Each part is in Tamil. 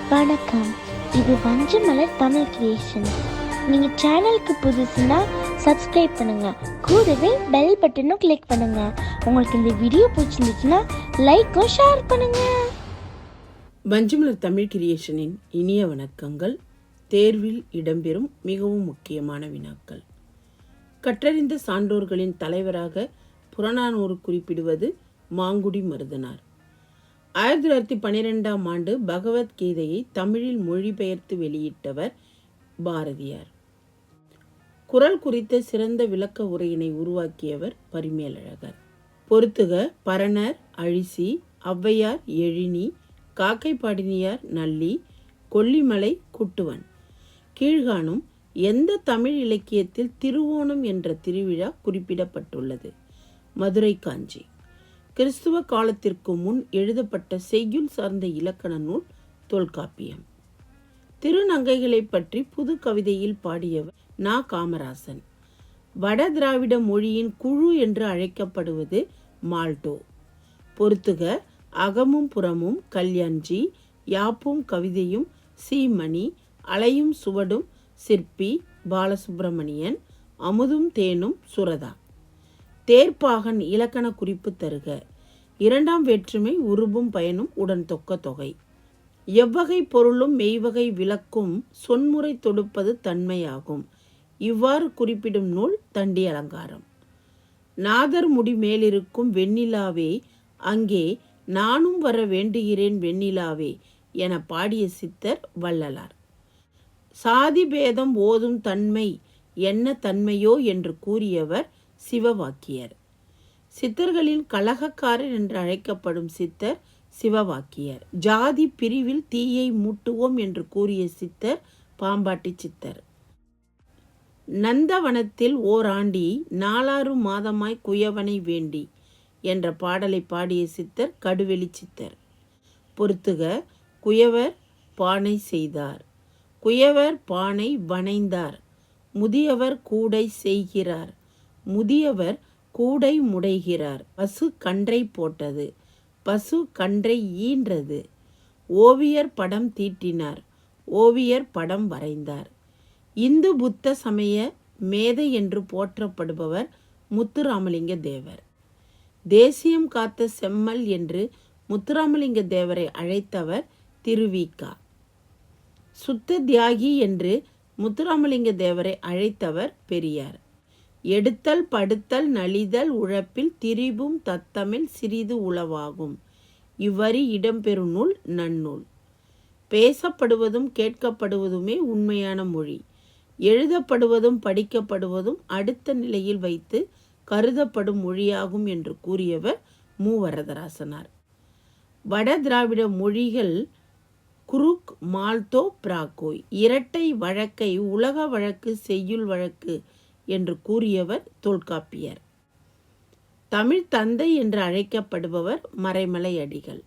வணக்கம். இது வஞ்சமலர் தமிழ் கிரியேஷன். நீங்க சேனலுக்கு புதுசுன்னா சப்ஸ்கிரைப் பண்ணுங்க, கூடவே பெல் பட்டனும் கிளிக் பண்ணுங்க. உங்களுக்கு இந்த வீடியோ பிடிச்சிருந்துச்சுன்னா லைக்கும் ஷேர் பண்ணுங்க. வஞ்சமலர் தமிழ் கிரியேஷனின் இனிய வணக்கங்கள். தேர்வில் இடம்பெறும் மிகவும் முக்கியமான வினாக்கள். கற்றறிந்த சான்றோர்களின் தலைவராக புறநானூறு குறிப்பிடுவது மாங்குடி மருதனார். 1912ஆம் ஆண்டு பகவத்கீதையை தமிழில் மொழிபெயர்த்து வெளியிட்டவர் பாரதியார். குறள் குறித்த சிறந்த விளக்க உரையினை உருவாக்கியவர் பரிமேலழகர். பொறுத்துக பரணர் அழிசி, ஔவையார் எழினி, காக்கைப்பாடினியார் நல்லி, கொல்லிமலை குட்டுவன் கீழ்காணும் எந்த தமிழ் இலக்கியத்தில் திருவோணம் என்ற திருவிழா குறிப்பிடப்பட்டுள்ளது? மதுரை காஞ்சி. கிறிஸ்துவ காலத்திற்கு முன் எழுதப்பட்ட செய்யுள் சார்ந்த இலக்கண நூல் தொல்காப்பியம். திருநங்கைகளை பற்றி புது கவிதையில் பாடியவர் நா. காமராசன். வட திராவிட மொழியின் குழு என்று அழைக்கப்படுவது மால்டோ. பொறுத்துக அகமும் புறமும் கல்யாண்ஜி, யாப்பும் கவிதையும் சீமணி, அலையும் சுவடும் சிற்பி பாலசுப்பிரமணியன், அமுதும் தேனும் சுரதா. தேர்ப்பாகன் இலக்கண குறிப்பு தருக. இரண்டாம் வேற்றுமை உருபும் பயனும் உடன் தொக்க தொகை. எவ்வகை பொருளும் மெய்வகை விளக்கும் சொன்முறை தொடுப்பது தன்மையாகும். இவ்வாறு குறிப்பிடும் நூல் தண்டி அலங்காரம். நாதர் முடி மேலிருக்கும் வெண்ணிலாவே அங்கே நானும் வர வேண்டுகிறேன் வெண்ணிலாவே என பாடிய சித்தர் வள்ளலார். சாதி பேதம் ஓதும் தன்மை என்ன தன்மையோ என்று கூறியவர் சிவவாக்கியர். சித்தர்களின் கலகக்காரர் என்று அழைக்கப்படும் சித்தர் சிவவாக்கியர். ஜாதி பிரிவில் தீயை மூட்டுவோம் என்று கூறிய சித்தர் பாம்பாட்டி சித்தர். நந்தவனத்தில் ஓராண்டி 4 மாதமாய் குயவனை வேண்டி என்ற பாடலை பாடிய சித்தர் கடுவெளி சித்தர். பொறுத்துக குயவர் பானை செய்தார், குயவர் பானை வனைந்தார், முதியவர் கூடை செய்கிறார், முதியவர் கூடை முடைகிறார், பசு கன்றை போட்டது, பசு கன்றை ஈன்றது, ஓவியர் படம் தீட்டினார், ஓவியர் படம் வரைந்தார். இந்து புத்த சமய மேதை என்று போற்றப்படுபவர் முத்துராமலிங்க தேவர். தேசியம் காத்த செம்மல் என்று முத்துராமலிங்க தேவரை அழைத்தவர் திருவிக. சுத்த தியாகி என்று முத்துராமலிங்க தேவரை அழைத்தவர் பெரியார். எடுத்தல் படுத்தல் நலிதல் உழப்பில் திரிபும் தத்தமிழ் சிறிது உளவாகும். இவ்வரி இடம்பெறும் நூல் நன்னூல். பேசப்படுவதும் கேட்கப்படுவதுமே உண்மையான மொழி. எழுதப்படுவதும் படிக்கப்படுவதும் அடுத்த நிலையில் வைத்து கருதப்படும் மொழியாகும் என்று கூறியவர் மூவரதராசனார். வட திராவிட மொழிகள் குருக், மால்டோ, பிராக்கோய். இரட்டை வழக்கை உலக வழக்கு செய்யுள் வழக்கு என்று கூறியவர் தொல்காப்பியர். தமிழ் தந்தை என்று அழைக்கப்படுபவர் மறைமலை அடிகள்.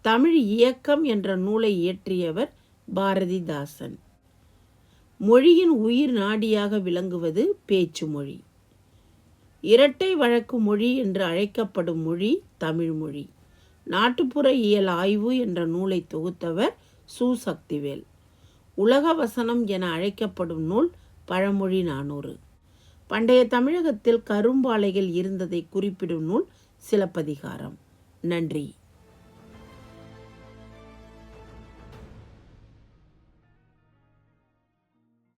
தமிழ் இயக்கம் என்ற நூலை இயற்றியவர் பாரதிதாசன். மொழியின் உயிர் நாடியாக விளங்குவது பேச்சு மொழி. இரட்டை வழக்கு மொழி என்று அழைக்கப்படும் மொழி தமிழ் மொழி. நாட்டுப்புற இயல் ஆய்வு என்ற நூலை தொகுத்தவர் சு. சக்திவேல். உலக வசனம் என அழைக்கப்படும் நூல் பழமொழி 400. பண்டைய தமிழகத்தில் கரும்பாலைகள் இருந்ததை குறிப்பிடும் நூல் சிலப்பதிகாரம். நன்றி.